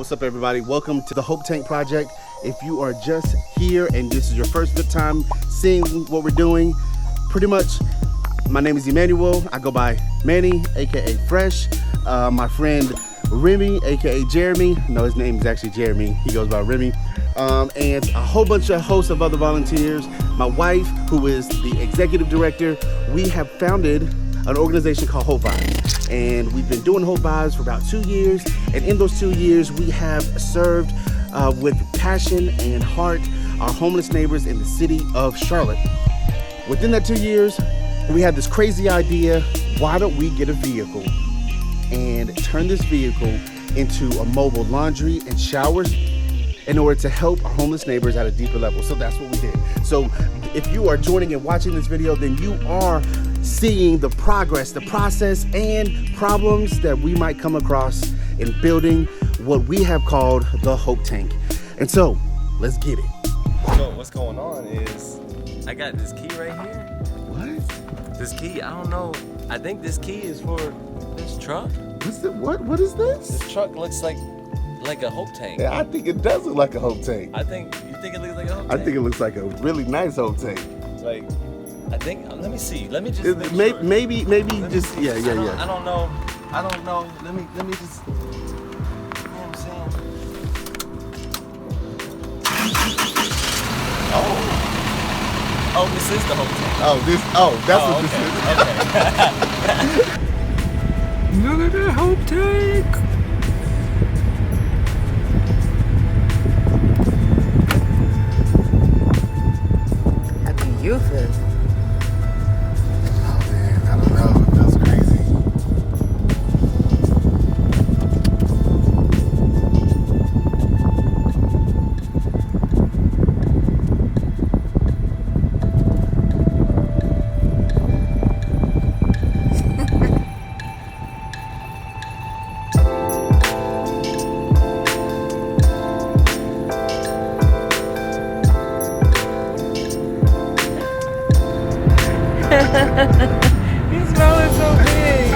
What's up, everybody? Welcome to the Hope Tank Project. If you are just here and this is your first good time seeing what we're doing, pretty much, my name is Emmanuel. I go by Manny, aka Fresh. My friend Remy, aka Jeremy. No, his name is actually Jeremy. He goes by Remy. And a whole bunch of hosts of other volunteers. My wife, who is the executive director. We have founded an organization called Hope Vibes. And we've been doing Hope Vibes for about 2 years. And in those 2 years, we have served with passion and heart our homeless neighbors in the city of Charlotte. Within that 2 years, we had this crazy idea: why don't we get a vehicle and turn this vehicle into a mobile laundry and showers in order to help our homeless neighbors at a deeper level? So that's what we did. So if you are joining and watching this video, then you are seeing the progress, the process, and problems that we might come across in building what we have called the Hope Tank. And so let's get it. So what's going on is I got this key right here. What? This key, I don't know. I think this key is for this truck. What is this? This truck looks like a Hope Tank. Yeah, I think it does look like a Hope Tank. You think it looks like a Hope I Tank? think it looks like a really nice Hope Tank. Like, I think, let me see. Let me just Maybe Let me just, see. yeah. I don't know. Let me just, you know what I'm saying? Oh, this is the Hope Tank. That's what this is. Okay. Look at that Hope Tank! How do you feel? Oh man, I don't know. It feels crazy. He's smelling so big.